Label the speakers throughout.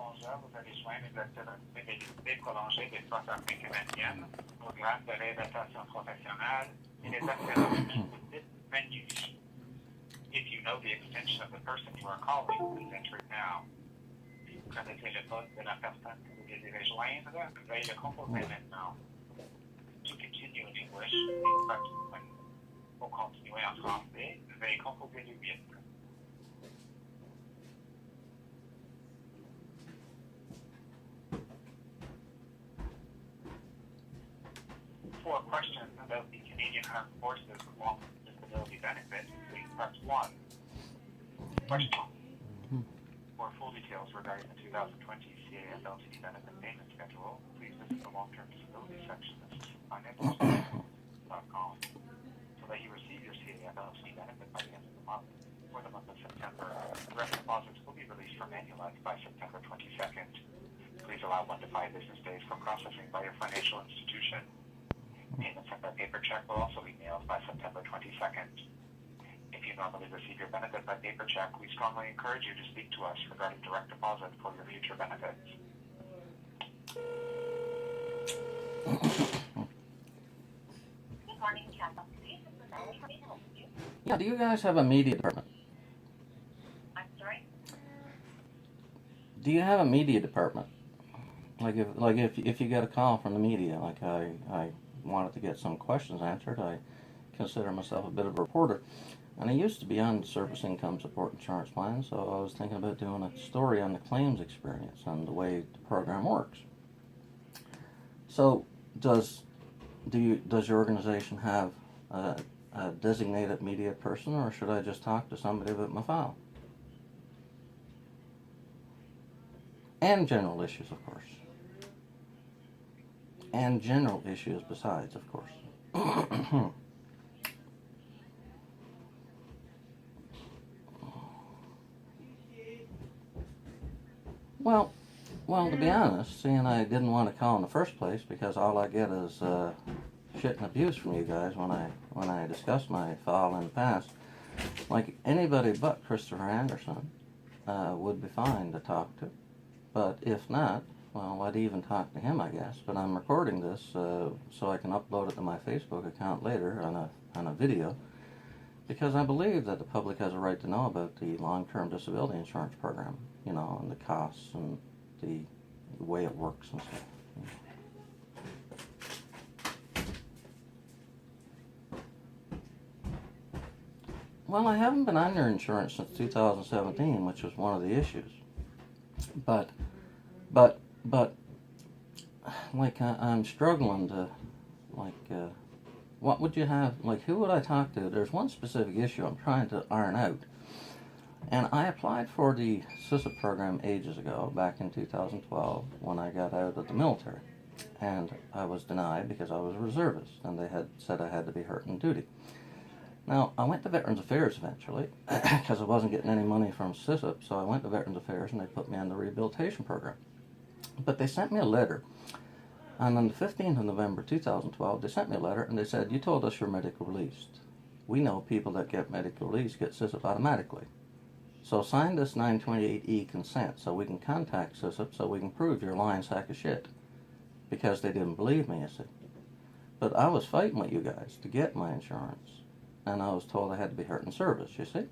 Speaker 1: bonjour, vous avez joint les acteurs pénalité prolongée des forces armées canadiennes, programme de réadaptation professionnelle et les acteurs SISIP Manulife. If you know the extension of the person you are calling, please enter it now. Si vous connaissez le poste de la personne que vous désirez joindre, veuillez le composer maintenant. To continue in English, please press 1. Pour continuer en français, veuillez composer le 8. For questions about the Canadian Armed Forces long-term disability benefit, please press 1. Question. For full details regarding the 2020 CAFLTD benefit payment schedule, please visit the long-term disability section of SISIP.com so that you receive your CAFLTD benefit by the end of the month. For the month of September, direct deposits will be released from Manulife by September 22nd. Please allow 1 to 5 business days for processing by your financial institution. Payments sent by paper check will also be mailed by September 22nd. If you normally receive your benefit by paper check, we strongly encourage you to speak to us regarding direct deposit for your future benefits. Good morning, Capital Police. This is Ellie. How may I help you?
Speaker 2: Yeah, do you guys have a media department?
Speaker 1: I'm sorry?
Speaker 2: Do you have a media department? Like if you get a call from the media, like I wanted to get some questions answered. I consider myself a bit of a reporter, and I used to be on service income support insurance plans, so I was thinking about doing a story on the claims experience and the way the program works. So does your organization have a designated media person, or should I just talk to somebody about my file? And general issues, of course. And general issues besides, of course. Well, to be honest, seeing I didn't want to call in the first place because all I get is shit and abuse from you guys when I discuss my file in the past. Like anybody but Christopher Anderson would be fine to talk to, but if not, well, I'd even talk to him, I guess. But I'm recording this so I can upload it to my Facebook account later on a video, because I believe that the public has a right to know about the long-term disability insurance program, you know, and the costs and the way it works and stuff. Well, I haven't been on your insurance since 2017, which was one of the issues. But like I'm struggling to, like, what would you have, like, who would I talk to? There's one specific issue I'm trying to iron out. And I applied for the SISIP program ages ago, back in 2012, when I got out of the military. And I was denied because I was a reservist, and they had said I had to be hurt in duty. Now, I went to Veterans Affairs eventually, because I wasn't getting any money from SISIP, so I went to Veterans Affairs and they put me on the rehabilitation program. But they sent me a letter, and on the 15th of November 2012, they sent me a letter and they said, you told us you're medical released. We know people that get medical release get SISIP automatically. So sign this 928E consent so we can contact SISIP so we can prove you're a lying sack of shit. Because they didn't believe me, you see. But I was fighting with you guys to get my insurance, and I was told I had to be hurt in service, you see,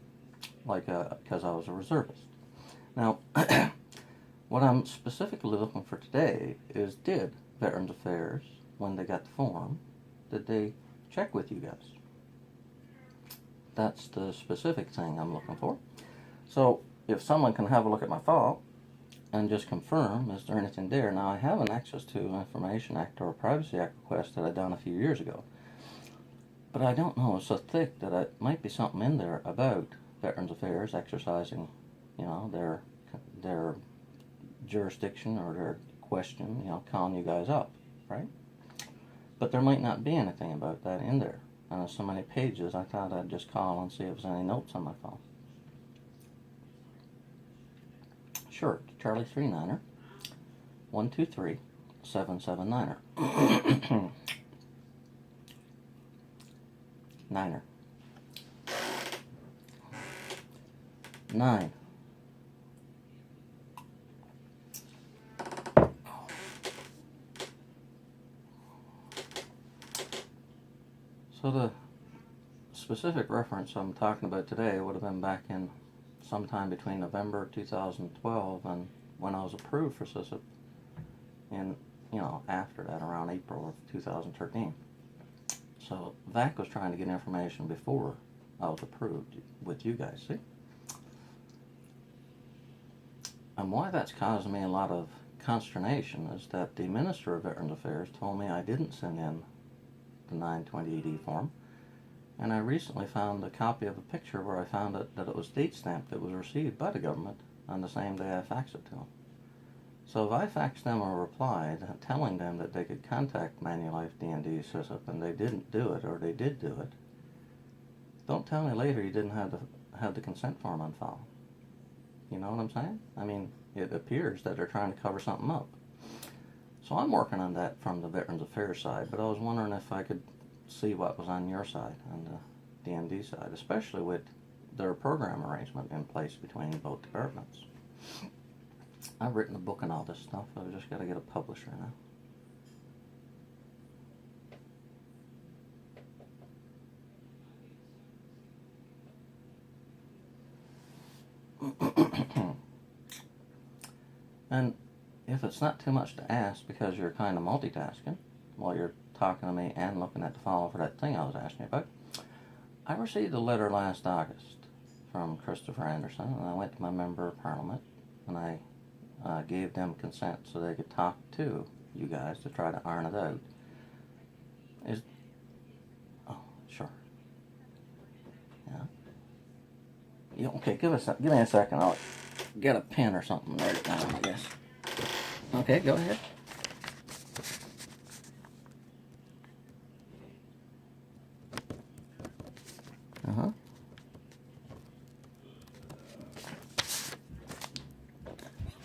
Speaker 2: like because I was a reservist. Now, what I'm specifically looking for today is, did Veterans Affairs, when they got the form, did they check with you guys? That's the specific thing I'm looking for. So if someone can have a look at my file and just confirm, is there anything there? Now, I have an Access to Information Act or a Privacy Act request that I done a few years ago. But I don't know, it's so thick that it might be something in there about Veterans Affairs exercising, you know, their jurisdiction or their question, you know, calling you guys up, right? But there might not be anything about that in there. And there's so many pages, I thought I'd just call and see if there's any notes on my phone. Sure, Charlie 39er, 123 779er. Niner. 9 So the specific reference I'm talking about today would have been back in sometime between November 2012 and when I was approved for SISIP in, after that, around April of 2013. So VAC was trying to get information before I was approved with you guys, see? And why that's causing me a lot of consternation is that the Minister of Veterans Affairs told me I didn't send in the 920ED form, and I recently found a copy of a picture where I found that it was date stamped. It was received by the government on the same day I faxed it to them. So if I faxed them a reply telling them that they could contact Manulife, D&D, SISIP, and they didn't do it, or they did do it, don't tell me later you didn't have the consent form on file. You know what I'm saying? I mean, it appears that they're trying to cover something up. So I'm working on that from the Veterans Affairs side, but I was wondering if I could see what was on your side, on the D&D side, especially with their program arrangement in place between both departments. I've written a book and all this stuff. I've just got to get a publisher now. And if it's not too much to ask, because you're kind of multitasking while you're talking to me and looking at the file for that thing I was asking you about, I received a letter last August from Christopher Anderson, and I went to my member of Parliament, and I gave them consent so they could talk to you guys to try to iron it out. Oh, sure. Yeah. Okay, give me a second. I'll get a pen or something and write it down, I guess. Okay, go ahead.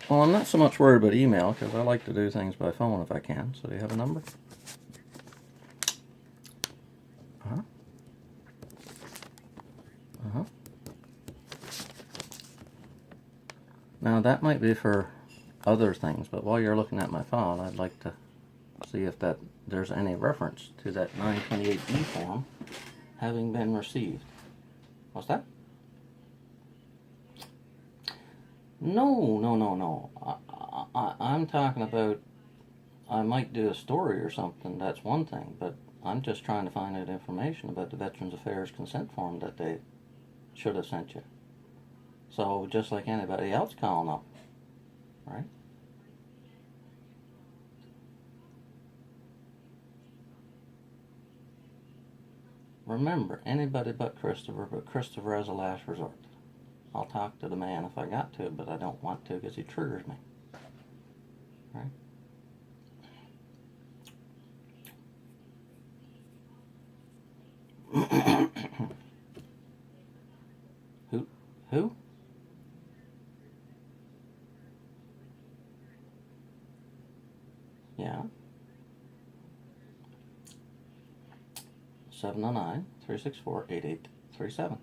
Speaker 2: Well, I'm not so much worried about email, because I like to do things by phone if I can. So do you have a number? Now, that might be for other things, but while you're looking at my file, I'd like to see if there's any reference to that 928E form having been received. What's that? No. I'm talking about, I might do a story or something, that's one thing, but I'm just trying to find out information about the Veterans Affairs consent form that they should have sent you. So, just like anybody else calling up, right? Remember, anybody but Christopher as a last resort. I'll talk to the man if I got to, but I don't want to because he triggers me. Right? Who? 709-364-8837.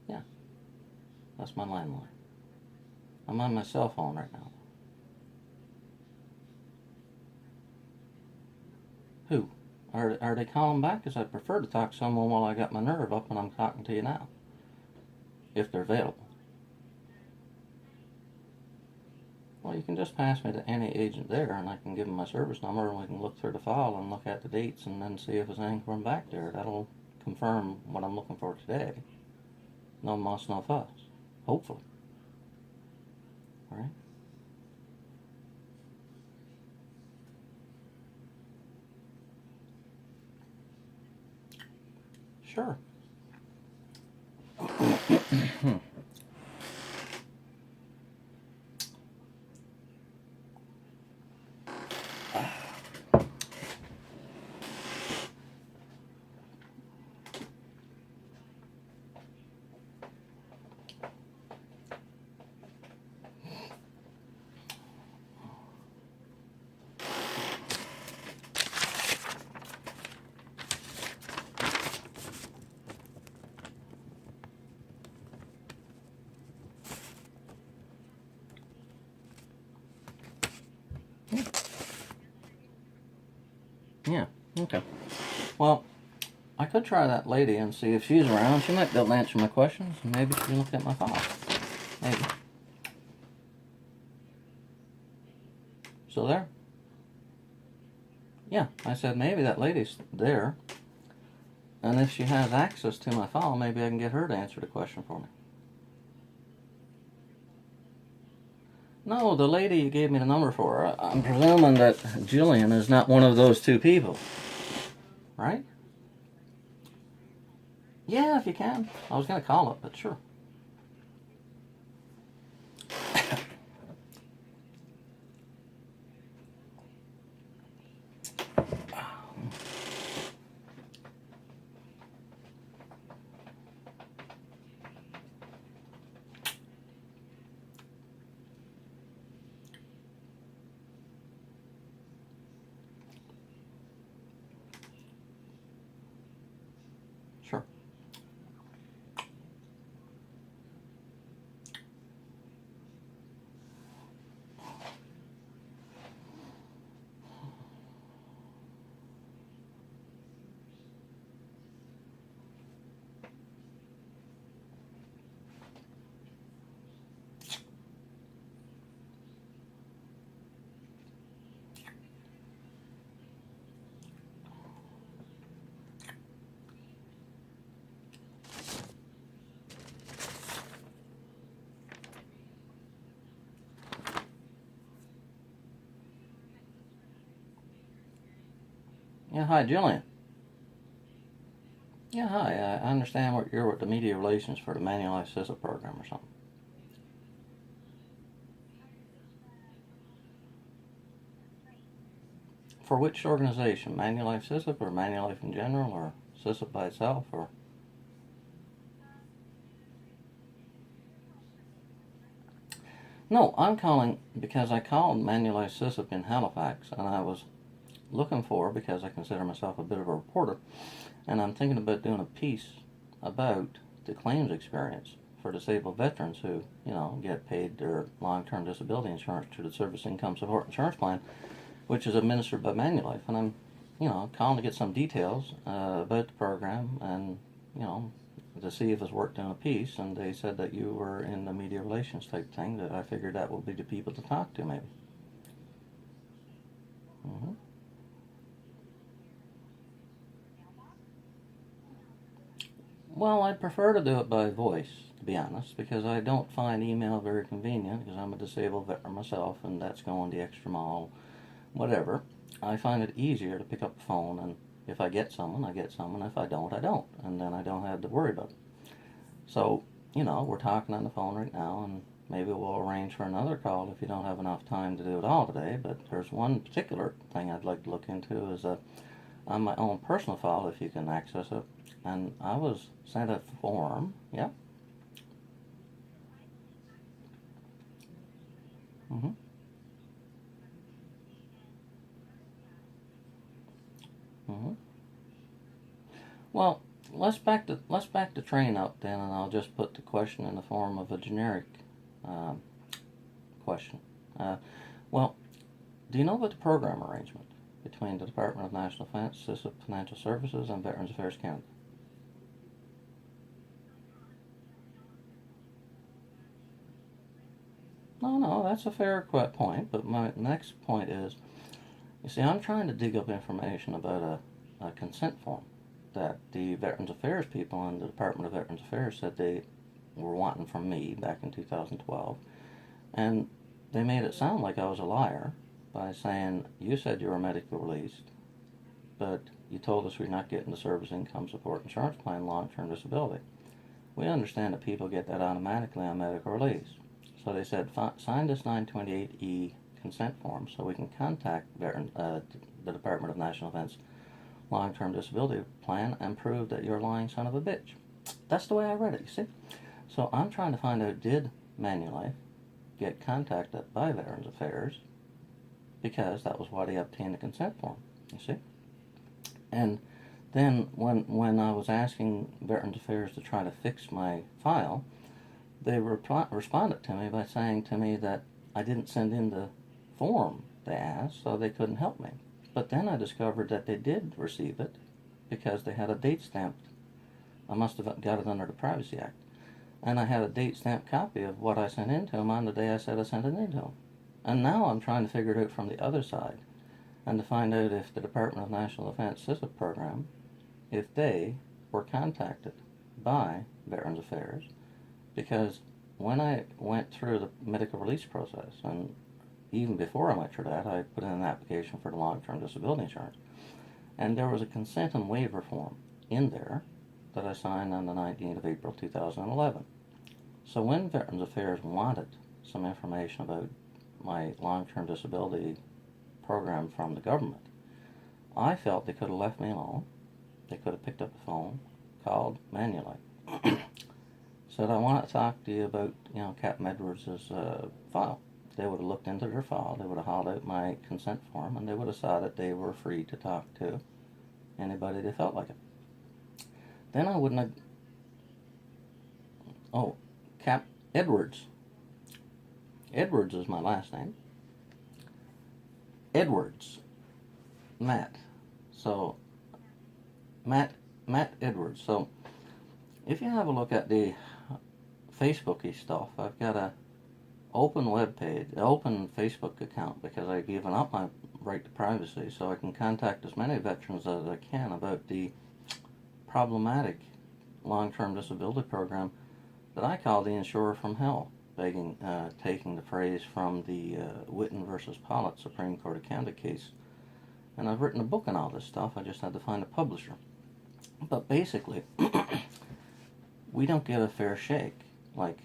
Speaker 2: Yeah, that's my landline. I'm on my cell phone right now. Who? Are they calling back? Because I'd prefer to talk to someone while I got my nerve up when I'm talking to you now. If they're available. Well, you can just pass me to any agent there, and I can give them my service number, and we can look through the file and look at the dates and then see if there's anything from back there. That'll confirm what I'm looking for today. No muss, no fuss. Hopefully. All right? Sure. Okay. Well, I could try that lady and see if she's around. She might be able to answer my questions, and maybe she can look at my file. Maybe. Still there? Yeah, I said maybe that lady's there. And if she has access to my file, maybe I can get her to answer the question for me. No, the lady you gave me the number for. I'm presuming that Jillian is not one of those two people. Right? Yeah, if you can. I was going to call it, but sure. Sure. Yeah, hi, Jillian. Yeah, hi. I understand you're with the media relations for the Manulife SISIP program or something. For which organization? Manulife SISIP or Manulife in general or SISIP by itself or? No, I'm calling because I called Manulife SISIP in Halifax and I was looking for, because I consider myself a bit of a reporter, and I'm thinking about doing a piece about the claims experience for disabled veterans who, get paid their long-term disability insurance through the Service Income Support Insurance Plan, which is administered by Manulife. And I'm, calling to get some details about the program and, to see if it's worth doing a piece. And they said that you were in the media relations type thing, that I figured that would be the people to talk to, maybe. Mm-hmm. Well, I'd prefer to do it by voice, to be honest, because I don't find email very convenient, because I'm a disabled veteran myself, and that's going the extra mile, whatever. I find it easier to pick up the phone, and if I get someone, I get someone. If I don't, I don't, and then I don't have to worry about it. So, we're talking on the phone right now, and maybe we'll arrange for another call if you don't have enough time to do it all today, but there's one particular thing I'd like to look into is on my own personal file, if you can access it. And I was sent a form. Yeah. Mm-hmm. Mm-hmm. Well, let's back the train up then, and I'll just put the question in the form of a generic um, question. Uh, well, do you know about the program arrangement between the Department of National Defense, SISIP Financial Services, and Veterans Affairs Canada? No, that's a fair point, but my next point is, you see, I'm trying to dig up information about a consent form that the Veterans Affairs people in the Department of Veterans Affairs said they were wanting from me back in 2012. And they made it sound like I was a liar by saying, you said you were medically released, but you told us we're not getting the Service Income Support Insurance Plan long-term disability. We understand that people get that automatically on medical release. So they said, sign this 928E consent form so we can contact the Department of National Defense long-term disability plan and prove that you're a lying son of a bitch. That's the way I read it, you see. So I'm trying to find out, did Manulife get contacted by Veterans Affairs, because that was why they obtained the consent form, you see. And then when I was asking Veterans Affairs to try to fix my file, they responded to me by saying to me that I didn't send in the form they asked, so they couldn't help me. But then I discovered that they did receive it because they had a date stamped. I must have got it under the Privacy Act. And I had a date stamped copy of what I sent in to them on the day I said I sent it in to them. And now I'm trying to figure it out from the other side and to find out if the Department of National Defense SISIP program, if they were contacted by Veterans Affairs, because when I went through the medical release process, and even before I went through that, I put in an application for the long-term disability insurance, and there was a consent and waiver form in there that I signed on the 19th of April 2011. So when Veterans Affairs wanted some information about my long-term disability program from the government, I felt they could have left me alone. They could have picked up the phone, called Manulife, said, I want to talk to you about, Captain Edwards' file. They would have looked into their file, they would have hauled out my consent form, and they would have saw that they were free to talk to anybody they felt like it. Then I wouldn't have... Oh, Cap Edwards. Edwards is my last name. Edwards. Matt. So, Matt Edwards. So, if you have a look at the Facebooky stuff, I've got a open web page, open Facebook account, because I've given up my right to privacy, so I can contact as many veterans as I can about the problematic long-term disability program that I call the insurer from hell, taking the phrase from the Witten versus Pollitt Supreme Court of Canada case. And I've written a book on all this stuff, I just had to find a publisher. But basically, we don't get a fair shake. Like,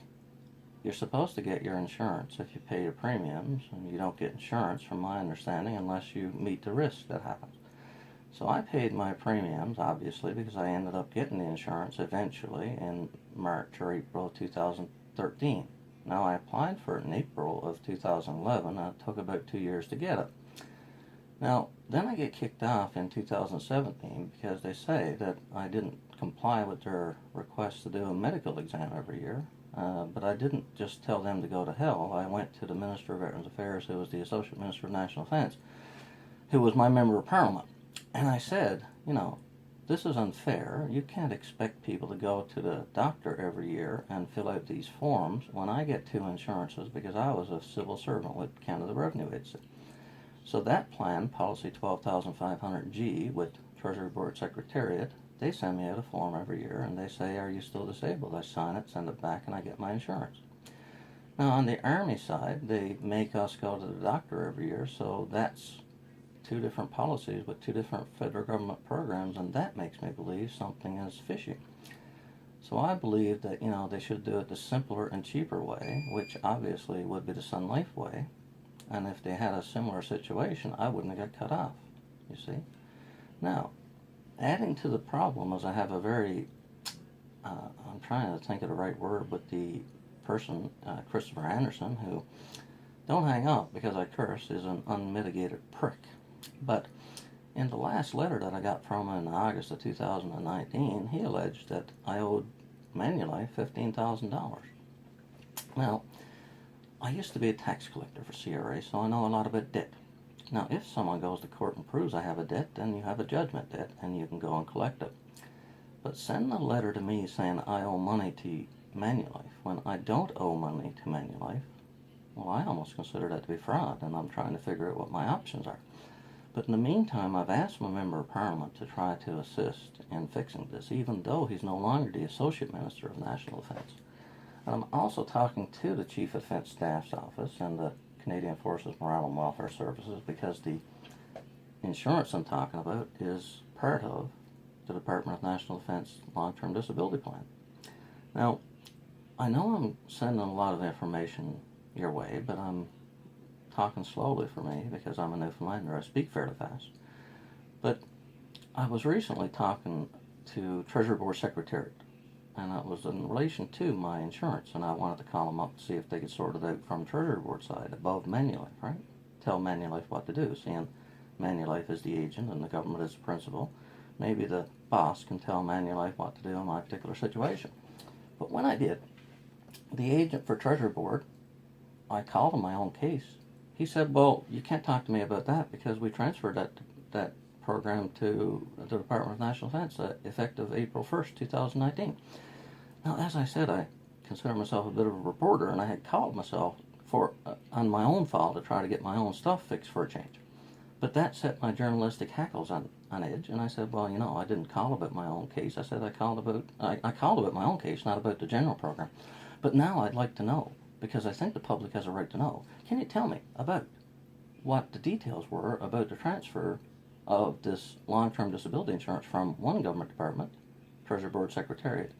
Speaker 2: you're supposed to get your insurance if you pay your premiums, and you don't get insurance, from my understanding, unless you meet the risk that happens. So I paid my premiums, obviously, because I ended up getting the insurance eventually in March or April of 2013. Now, I applied for it in April of 2011, and it took about 2 years to get it. Now, then I get kicked off in 2017 because they say that I didn't comply with their request to do a medical exam every year. But I didn't just tell them to go to hell. I went to the Minister of Veterans Affairs, who was the Associate Minister of National Defense, who was my Member of Parliament. And I said, this is unfair. You can't expect people to go to the doctor every year and fill out these forms when I get 2 insurances, because I was a civil servant with Canada Revenue Agency. So that plan, Policy 12,500G, with Treasury Board Secretariat, they send me out a form every year, and they say, are you still disabled? I sign it, send it back, and I get my insurance. Now, on the Army side, they make us go to the doctor every year, so that's 2 different policies with 2 different federal government programs, and that makes me believe something is fishy. So I believe that, they should do it the simpler and cheaper way, which obviously would be the Sun Life way, and if they had a similar situation, I wouldn't have got cut off, you see. Now, adding to the problem is I have a very, I'm trying to think of the right word, but the person, Christopher Anderson, who, don't hang up because I curse, is an unmitigated prick. But in the last letter that I got from him in August of 2019, he alleged that I owed Manulife $15,000. Now, I used to be a tax collector for CRA, so I know a lot about debt. Now, if someone goes to court and proves I have a debt, then you have a judgment debt, and you can go and collect it. But send a letter to me saying I owe money to Manulife when I don't owe money to Manulife, well, I almost consider that to be fraud, and I'm trying to figure out what my options are. But in the meantime, I've asked my Member of Parliament to try to assist in fixing this, even though he's no longer the Associate Minister of National Defense. And I'm also talking to the Chief of Defense Staff's office and the Canadian Forces Morale and Welfare Services, because the insurance I'm talking about is part of the Department of National Defense Long-Term Disability Plan. Now, I know I'm sending a lot of information your way, but I'm talking slowly for me because I'm a Newfoundlander. I speak fairly fast. But I was recently talking to Treasury Board Secretariat, and it was in relation to my insurance, and I wanted to call them up to see if they could sort it out from Treasury Board side above Manulife, right? Tell Manulife what to do, seeing Manulife is the agent and the government is the principal. Maybe the boss can tell Manulife what to do in my particular situation. But when I did, the agent for Treasury Board, I called him my own case. He said, well, you can't talk to me about that because we transferred that that program to the Department of National Defense effective April 1st, 2019. Now, as I said, I consider myself a bit of a reporter, and I had called myself on my own file to try to get my own stuff fixed for a change. But that set my journalistic hackles on edge, and I said, well, I didn't call about my own case. I said I called about my own case, not about the general program. But now I'd like to know, because I think the public has a right to know. Can you tell me about what the details were about the transfer of this long-term disability insurance from one government department, Treasury Board Secretariat,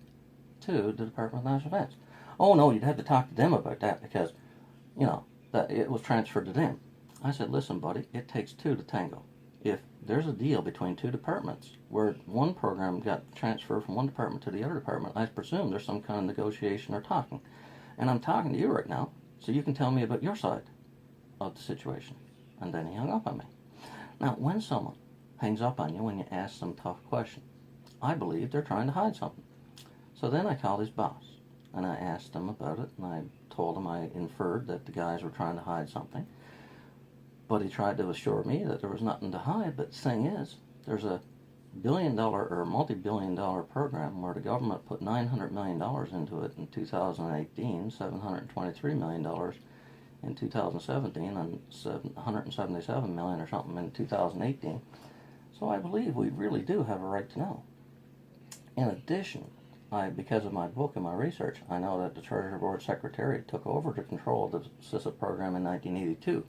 Speaker 2: to the Department of National Defense? Oh, no, you'd have to talk to them about that because, that it was transferred to them. I said, listen, buddy, it takes two to tango. If there's a deal between two departments where one program got transferred from one department to the other department, I presume there's some kind of negotiation or talking. And I'm talking to you right now, so you can tell me about your side of the situation. And then he hung up on me. Now, when someone hangs up on you when you ask some tough question, I believe they're trying to hide something. So then I called his boss, and I asked him about it, and I told him I inferred that the guys were trying to hide something. But he tried to assure me that there was nothing to hide. But the thing is, there's a billion-dollar or multi-billion-dollar program where the government put $900 million into it in 2018, $723 million in 2017, and $177 million or something in 2018. So I believe we really do have a right to know. In addition, because of my book and my research, I know that the Treasury Board Secretariat took over the control of the SISIP program in 1982.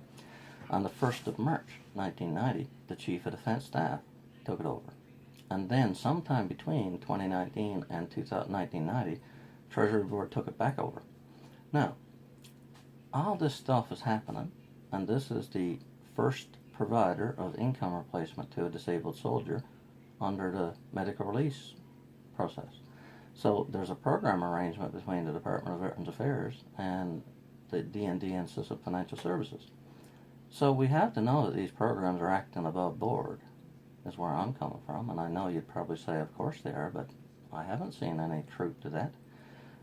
Speaker 2: On the 1st of March, 1990, the Chief of Defense Staff took it over. And then sometime between 2019 and 1990, Treasury Board took it back over. Now, all this stuff is happening, and this is the first provider of income replacement to a disabled soldier under the medical release process. So there's a program arrangement between the Department of Veterans Affairs and the D&D and SISIP Financial Services. So we have to know that these programs are acting above board, is where I'm coming from. And I know you'd probably say, of course they are, but I haven't seen any truth to that.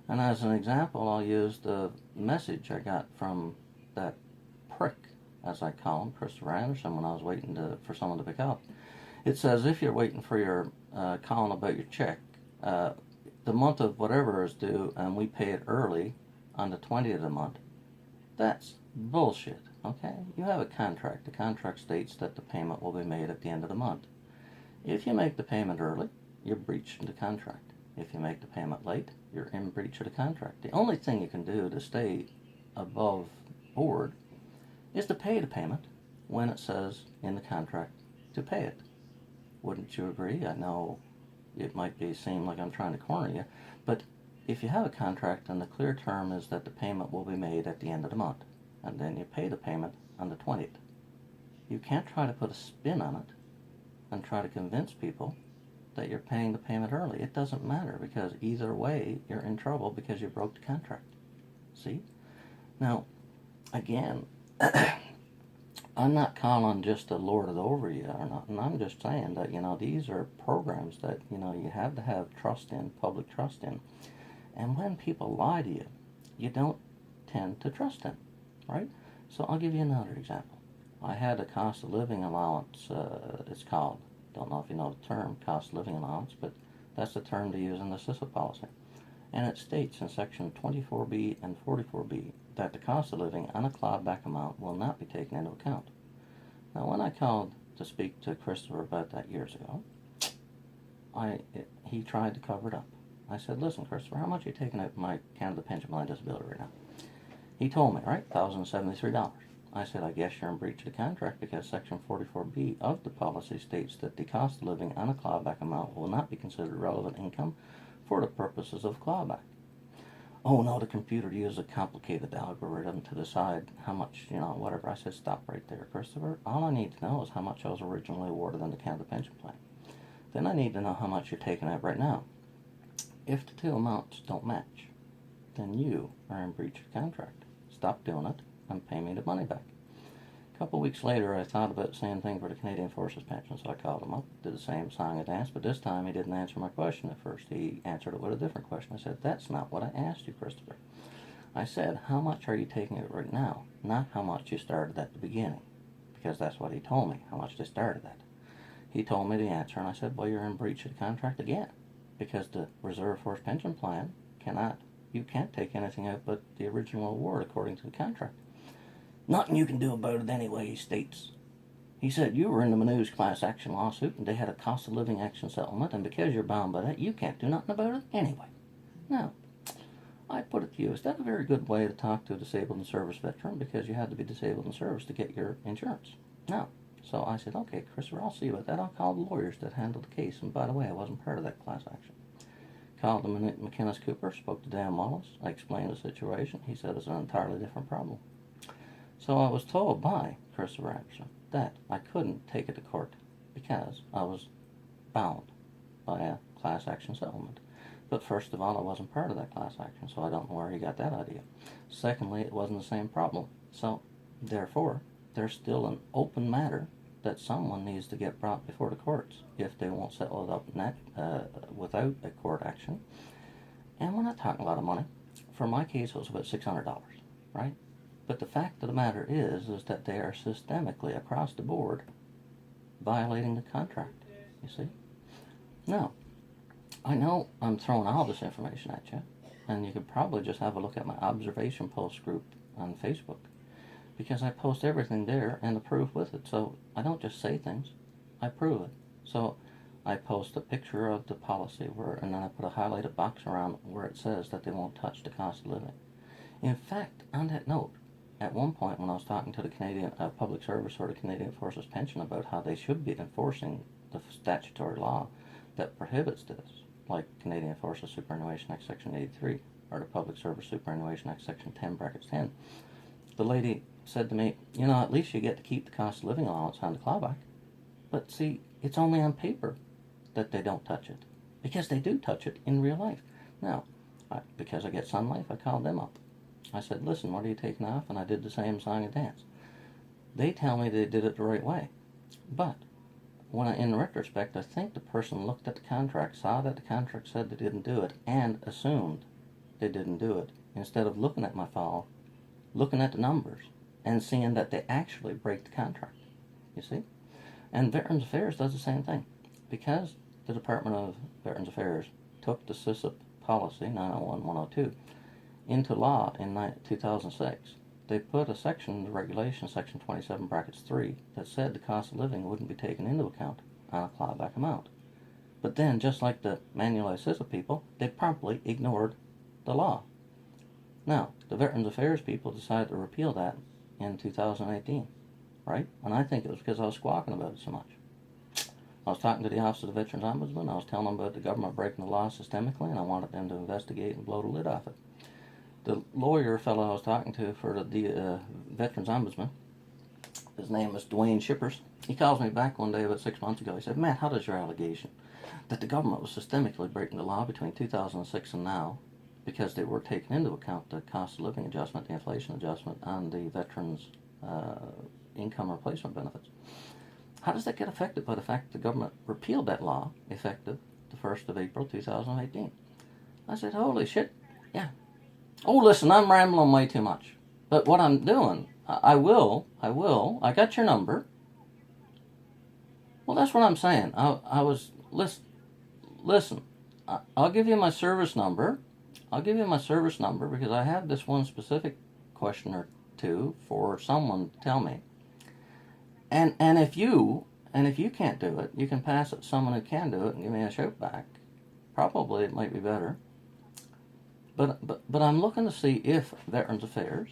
Speaker 2: And as an example, I'll use the message I got from that prick, as I call him, Christopher Anderson, when I was waiting for someone to pick up. It says, if you're waiting for your calling about your check, the month of whatever is due, and we pay it early on the 20th of the month, that's bullshit. Okay, you have a contract. The contract states that the payment will be made at the end of the month. If you make the payment early, you're breaching the contract. If you make the payment late, you're in breach of the contract. The only thing you can do to stay above board is to pay the payment when it says in the contract to pay it. Wouldn't you agree? I know it might seem like I'm trying to corner you, but if you have a contract and the clear term is that the payment will be made at the end of the month, and then you pay the payment on the 20th. You can't try to put a spin on it and try to convince people that you're paying the payment early. It doesn't matter, because either way you're in trouble because you broke the contract. See? Now, again, I'm not calling just to lord it over you or not, and I'm just saying that, these are programs that, you have to have trust in, public trust in. And when people lie to you, you don't tend to trust them. Right? So I'll give you another example. I had a cost of living allowance, it's called. Don't know if you know the term, cost of living allowance, but that's the term to use in the SISIP policy. And it states in section 24B and 44B that the cost of living on a clawback amount will not be taken into account. Now, when I called to speak to Christopher about that years ago, he tried to cover it up. I said, listen, Christopher, how much are you taking out my Canada Pension Plan Disability right now? He told me, right, $1,073. I said, I guess you're in breach of the contract because Section 44B of the policy states that the cost of living on a clawback amount will not be considered relevant income for the purposes of clawback. Oh, no, the computer used a complicated algorithm to decide how much, whatever. I said, stop right there, Christopher. All I need to know is how much I was originally awarded in the Canada Pension Plan. Then I need to know how much you're taking out right now. If the two amounts don't match, then you are in breach of contract. Stop doing it and pay me the money back. A couple of weeks later, I thought about the same thing for the Canadian Forces pension, so I called him up, did the same song and dance, but this time he didn't answer my question at first. He answered it with a different question. I said, that's not what I asked you, Christopher. I said, how much are you taking out right now, not how much you started at the beginning, because that's what he told me, how much they started at. he told me the answer, and I said, well, you're in breach of the contract again, because the Reserve Force Pension Plan you can't take anything out but the original award according to the contract. Nothing you can do about it anyway, he states. He said, you were in the Manulife class action lawsuit, and they had a cost of living action settlement, and because you're bound by that, you can't do nothing about it anyway. Now, I put it to you, is that a very good way to talk to a disabled and service veteran? Because you had to be disabled in service to get your insurance. No. So I said, okay, Christopher, I'll see about that. I'll call the lawyers that handled the case. And by the way, I wasn't part of that class action. Called the McInnes Cooper, spoke to Dan Wallace. I explained the situation. He said it's an entirely different problem. So I was told by Christopher Anderson that I couldn't take it to court because I was bound by a class action settlement. But first of all, I wasn't part of that class action, so I don't know where he got that idea. Secondly, it wasn't the same problem. So, therefore, there's still an open matter that someone needs to get brought before the courts if they won't settle it up without a court action. And we're not talking a lot of money. For my case, it was about $600, right? But the fact of the matter is that they are systemically across the board violating the contract, you see? Now, I know I'm throwing all this information at you, and you could probably just have a look at my observation post group on Facebook, because I post everything there and the proof with it. So I don't just say things, I prove it. So I post a picture of the policy and then I put a highlighted box around where it says that they won't touch the cost of living. In fact, on that note, at one point when I was talking to the Canadian Public Service or the Canadian Forces Pension about how they should be enforcing the statutory law that prohibits this, like Canadian Forces Superannuation Act Section 83 or the Public Service Superannuation Act Section 10 brackets 10, the lady said to me, you know, at least you get to keep the cost of living allowance on the clawback. But see, it's only on paper that they don't touch it, because they do touch it in real life. Now, because I get Sun Life, I called them up. I said, listen, what are you taking off? And I did the same song and dance. They tell me they did it the right way. But in retrospect, I think the person looked at the contract, saw that the contract said they didn't do it, and assumed they didn't do it, instead of looking at my file, looking at the numbers, and seeing that they actually break the contract. You see? And Veterans Affairs does the same thing. Because the Department of Veterans Affairs took the SISIP policy, 901-102, into law in 2006, they put a section in the regulation, section 27 brackets 3, that said the cost of living wouldn't be taken into account on a clawback amount. But then, just like the Manulife SISIP people, they promptly ignored the law. Now, the Veterans Affairs people decided to repeal that in 2018, right? And I think it was because I was squawking about it so much. I was talking to the Office of the Veterans Ombudsman, I was telling them about the government breaking the law systemically, and I wanted them to investigate and blow the lid off it. The lawyer fellow I was talking to for the Veterans Ombudsman, his name is Dwayne Shippers, he calls me back one day about 6 months ago. He said, Matt, how does your allegation that the government was systemically breaking the law between 2006 and now, because they were taking into account the cost of living adjustment, the inflation adjustment, and the veterans' income replacement benefits, how does that get affected by the fact that the government repealed that law effective the 1st of April 2018? I said, holy shit, yeah. Oh, listen, I'm rambling way too much. But what I'm doing, I got your number. Well, that's what I'm saying. Listen, I'll give you my service number. Because I have this one specific question or two for someone to tell me. And if you can't do it, you can pass it to someone who can do it and give me a shout back. Probably it might be better. But I'm looking to see if Veterans Affairs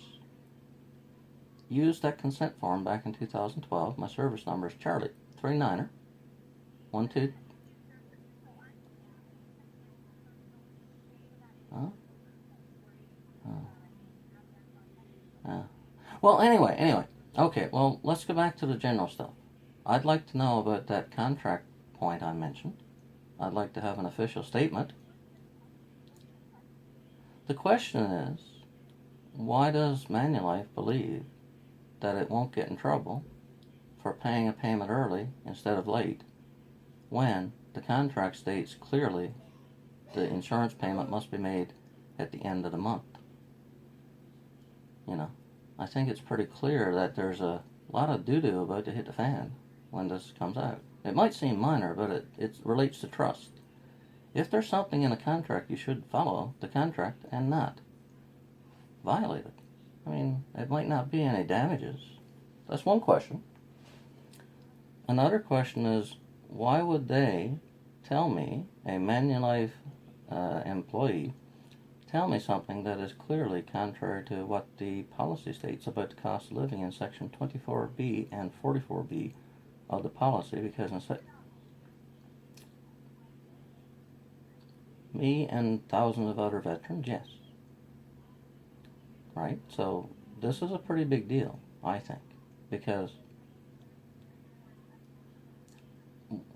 Speaker 2: used that consent form back in 2012. My service number is Charlie 39er 12. Huh? Well, anyway. Okay, well, let's go back to the general stuff. I'd like to know about that contract point I mentioned. I'd like to have an official statement. The question is, why does Manulife believe that it won't get in trouble for paying a payment early instead of late, when the contract states clearly the insurance payment must be made at the end of the month? You know, I think it's pretty clear that there's a lot of doo-doo about to hit the fan when this comes out. It might seem minor, but it relates to trust. If there's something in a contract, you should follow the contract and not violate it. I mean, it might not be any damages. That's one question. Another question is, why would they tell me, a Manulife employee, tell me something that is clearly contrary to what the policy states about the cost of living in Section 24B and 44B of the policy? Because me and thousands of other veterans, yes. Right? So this is a pretty big deal, I think, because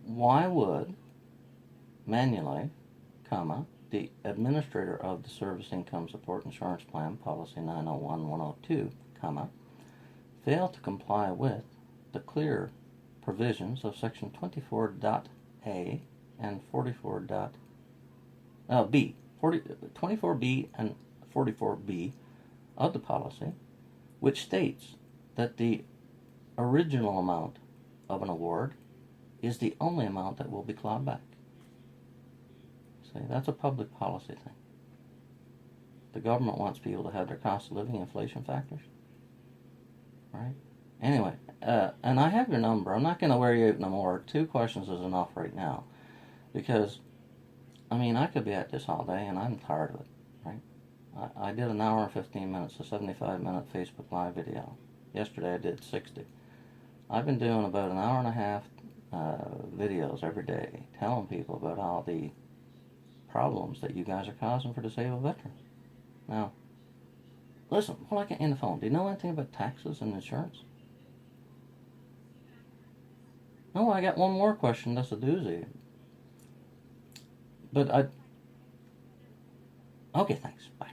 Speaker 2: why would Manulife, the administrator of the Service Income Support Insurance Plan, Policy 901-102, fail to comply with the clear provisions of Section 24.A and 24B and 44B of the policy, which states that the original amount of an award is the only amount that will be clawed back. See, that's a public policy thing. The government wants people to have their cost of living inflation factors. Right? Anyway, and I have your number. I'm not going to wear you out no more. 2 questions is enough right now. Because, I mean, I could be at this all day and I'm tired of it. Right? I did an hour and 15 minutes, a 75-minute Facebook Live video. Yesterday I did 60. I've been doing about an hour and a half videos every day telling people about all the problems that you guys are causing for disabled veterans. Now, listen, while I get you on the phone, do you know anything about taxes and insurance? No, I got one more question. That's a doozy. But okay, thanks. Bye.